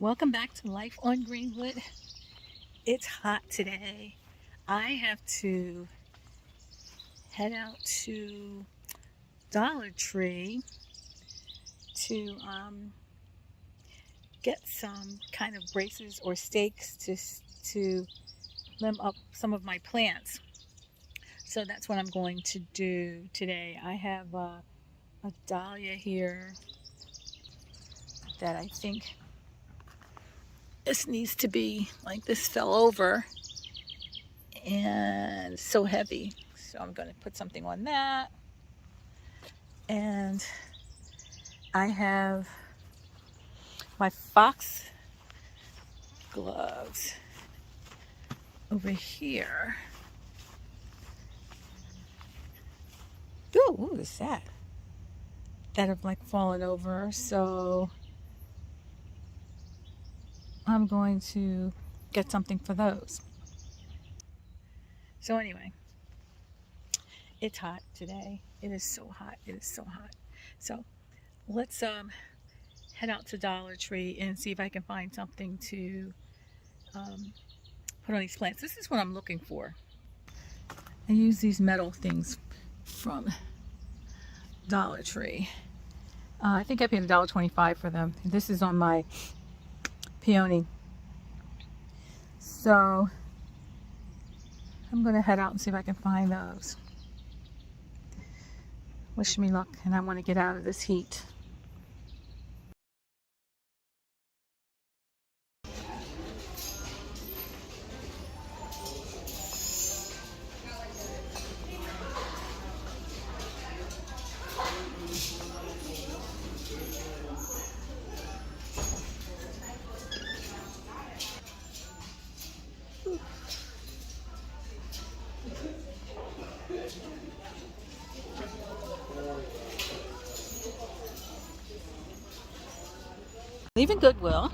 Welcome back to Life on Greenwood. It's hot today. I have to head out to Dollar Tree to get some kind of braces or stakes to limb up some of my plants. So that's what I'm going to do today. I have a dahlia here that I think this needs to be, like, this fell over and it's so heavy. So I'm going to put something on that. And I have my fox gloves over here. Ooh, what is that? That have like fallen over. So I'm going to get something for those. So anyway, it's hot today. It is so hot. It is so hot. So let's head out to Dollar Tree and see if I can find something to put on these plants. This is what I'm looking for. I use these metal things from Dollar Tree. I think I paid $1.25 for them. This is on my peony. So I'm going to head out and see if I can find those. Wish me luck, and I want to get out of this heat. Leaving Goodwill.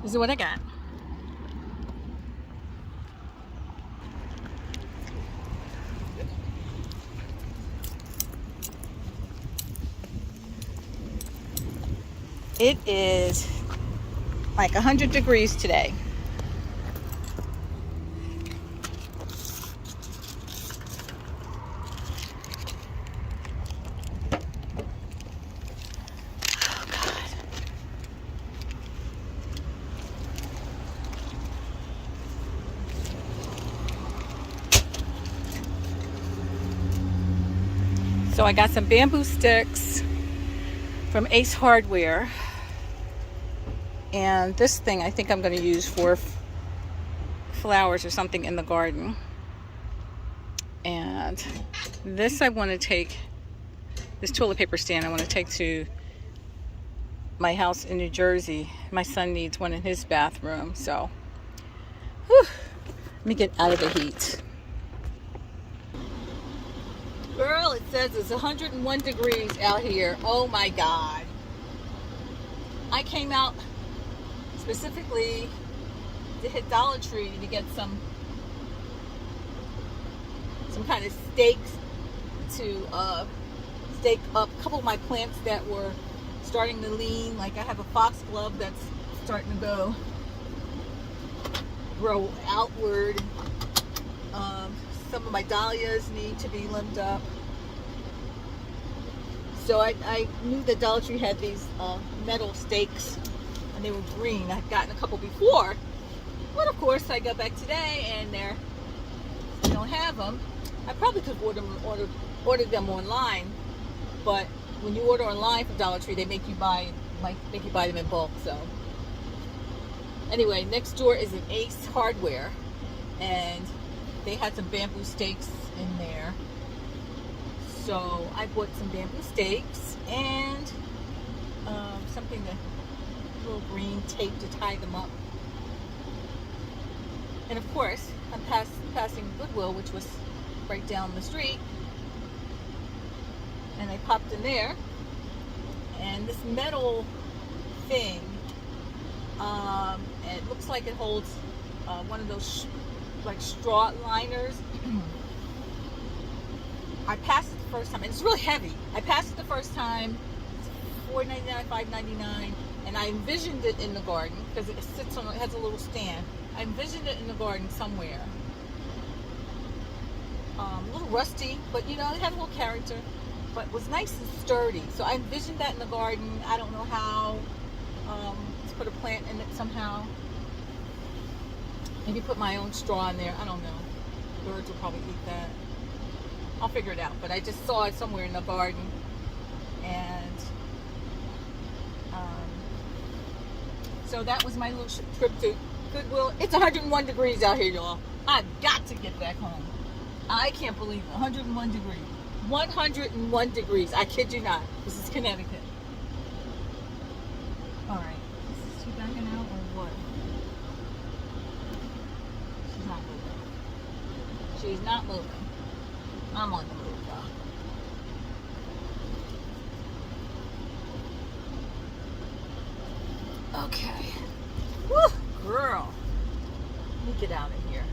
This is what I got. It is like 100 degrees today. So I got some bamboo sticks from Ace Hardware, and this thing I think I'm going to use for flowers or something in the garden. And this I want to take, this toilet paper stand I want to take to my house in New Jersey. My son needs one in his bathroom, so whew, let me get out of the heat. Girl, it says it's 101 degrees out here. Oh my God. I came out specifically to hit Dollar Tree to get some kind of stakes to stake up a couple of my plants that were starting to lean. Like I have a foxglove that's starting to grow outward. Some of my dahlias need to be limbed up. So I knew that Dollar Tree had these metal stakes, and they were green. I'd gotten a couple before, but of course I got back today and they don't have them. I probably could order them online, but when you order online from Dollar Tree, they make you buy them in bulk. So anyway, next door is an Ace Hardware, and they had some bamboo stakes in there. So I bought some bamboo stakes and something, a little green tape to tie them up. And of course, I'm passing Goodwill, which was right down the street. And I popped in there. And this metal thing, it looks like it holds one of those like straw liners. I passed it the first time, and it's really heavy. I passed it the first time, $4.99, $5.99, and I envisioned it in the garden because it sits on, it has a little stand. I envisioned it in the garden somewhere. A little rusty, but you know, it had a little character, but it was nice and sturdy. So I envisioned that in the garden. I don't know how. Let's put a plant in it somehow. Maybe put my own straw in there. I don't know. Birds will probably eat that. I'll figure it out. But I just saw it somewhere in the garden, and so that was my little trip to Goodwill. It's 101 degrees out here, y'all. I've got to get back home. I can't believe it. 101 degrees. 101 degrees. I kid you not. This is Connecticut. All right. Is she backing out or what? She's not moving. She's not moving. I'm on the move, y'all. Okay. Woo, girl. Let me get out of here.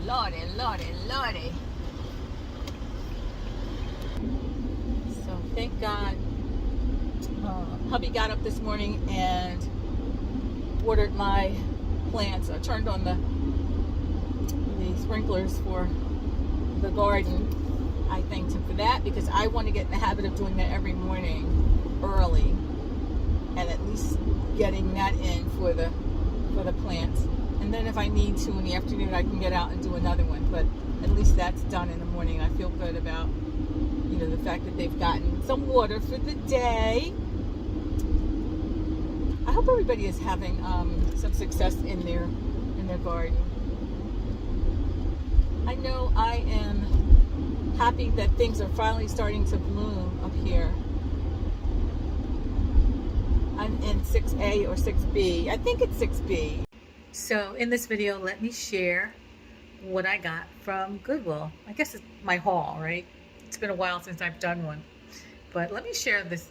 Lordy, lordy, lordy. So thank God hubby got up this morning and watered my plants. I turned on the sprinklers for the garden. I thanked him for that because I want to get in the habit of doing that every morning early, and at least getting that in for the plants. And then if I need to in the afternoon, I can get out and do another one. But at least that's done in the morning. I feel good about, you know, the fact that they've gotten some water for the day. I hope everybody is having some success in their garden. I know I am happy that things are finally starting to bloom up here. I'm in 6A or 6B. I think it's 6B. So in this video, let me share what I got from Goodwill. I guess it's my haul, right? It's been a while since I've done one. But let me share this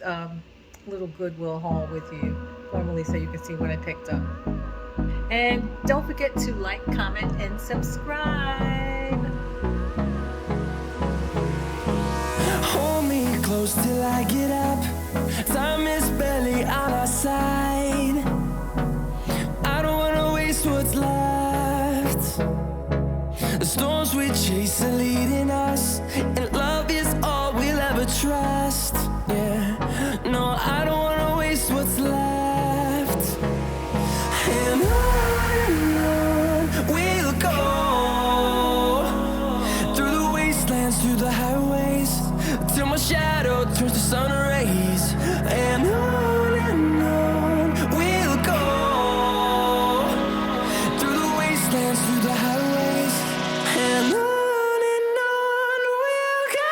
little Goodwill haul with you formally so you can see what I picked up. And don't forget to like, comment, and subscribe. Hold me close till I get up. Time is barely on our side. I don't wanna waste what's left. The storms we chase are leading us, and love is all we'll ever trust. Yeah, no, I don't wanna waste what's left. And on we'll go, through the wastelands, through the highways, till my shadow turns to sun rays. And on we'll go, through the wastelands, through the highways, and on we'll go.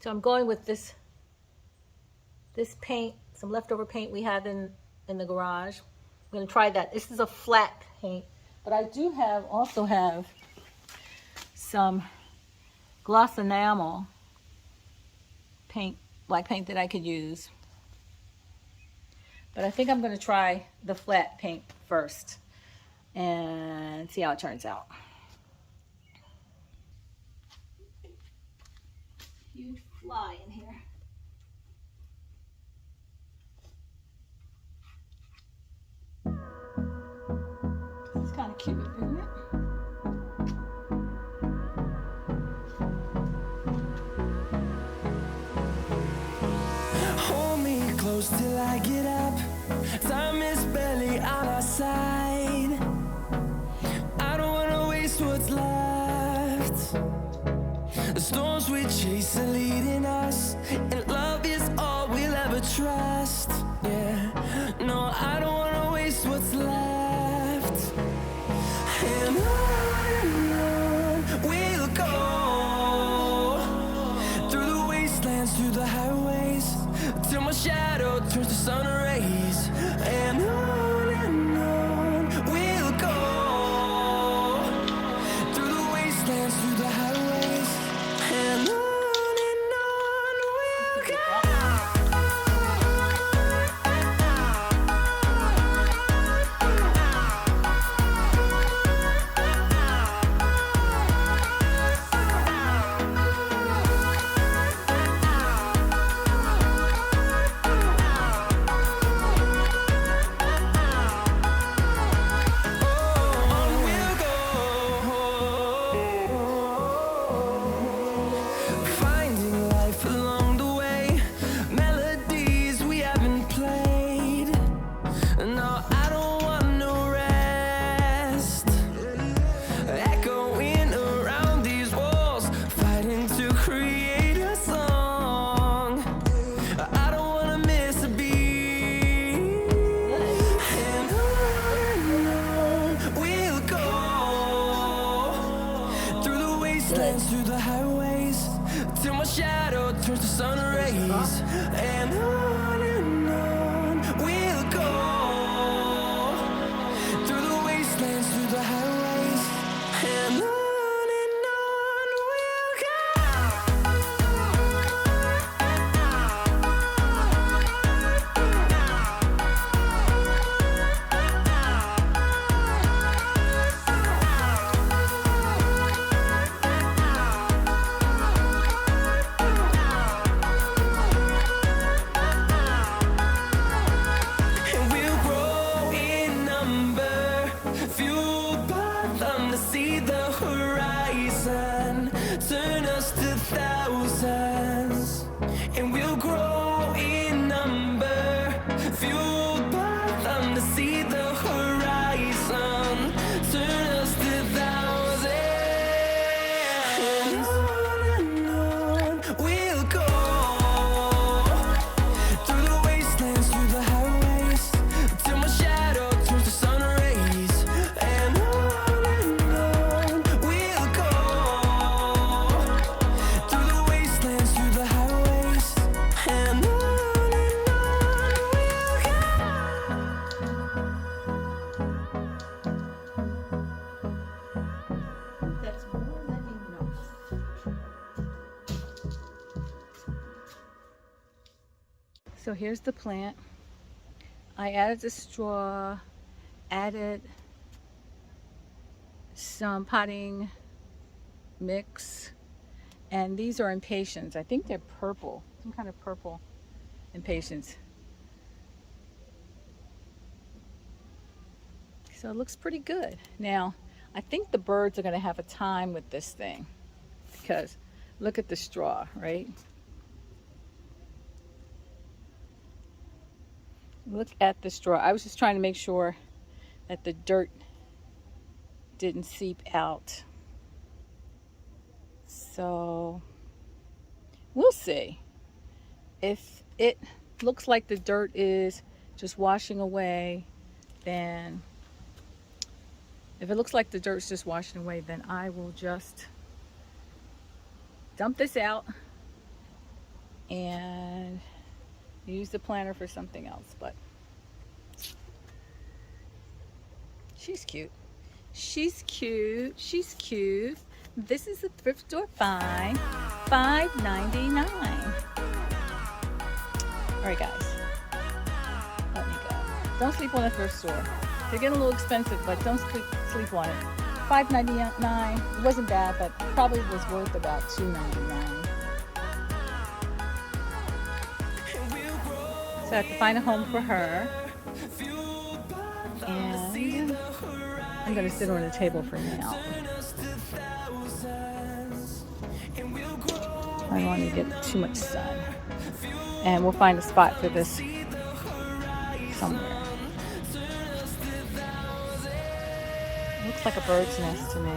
So I'm going with this paint, some leftover paint we had in the garage. I'm going to try that. This is a flat paint, but I do also have some gloss enamel paint, black paint that I could use. But I think I'm going to try the flat paint first and see how it turns out. Huge fly in here. This is kind of cute, isn't it? Hold me close till I get up. Time is barely on our side. I don't wanna waste what's left. The storms we chase are leading us, and love is all we'll ever trust. Yeah, no, I don't wanna waste what's left. And on we'll go, through the wastelands, through the highways, till my shadow turns to sun rays. And on we'll go, through the wastelands, through the highways, and on we'll go. Through the highways, till my shadow turns to sun rays. And on we'll go, through the wastelands, through the highways, and on we'll turn us to thousands, and we'll grow in number, fueled by them to see the horizon. Turn us to thousands, and on we'll go, through the wastelands, through the highways, till my shadow turns to sun rays. And on we'll go, through the wastelands, through the highways, and on we'll go. That's more than enough. So here's the plant. I added the straw, added some potting mix, and these are impatiens. I think they're purple, some kind of purple impatiens. So it looks pretty good. Now, I think the birds are going to have a time with this thing, because look at the straw, right? Look at the straw. I was just trying to make sure that the dirt didn't seep out. So we'll see. If it looks like the dirt is just washing away, then if it looks like the dirt's just washing away, then I will just dump this out and use the planter for something else. But she's cute. She's cute. She's cute. This is a thrift store find, $5.99. All right, guys. Let me go. Don't sleep on the thrift store. They're getting a little expensive, but don't sleep on it. $5.99. It wasn't bad, but probably was worth about $2.99. So I have to find a home for her, and I'm going to sit on the table for now. I don't want to get too much sun, and we'll find a spot for this somewhere. Looks like a bird's nest to me.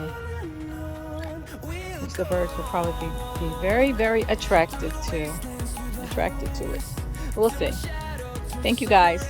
which the birds will probably be very, very attracted to it. We'll see. Thank you guys.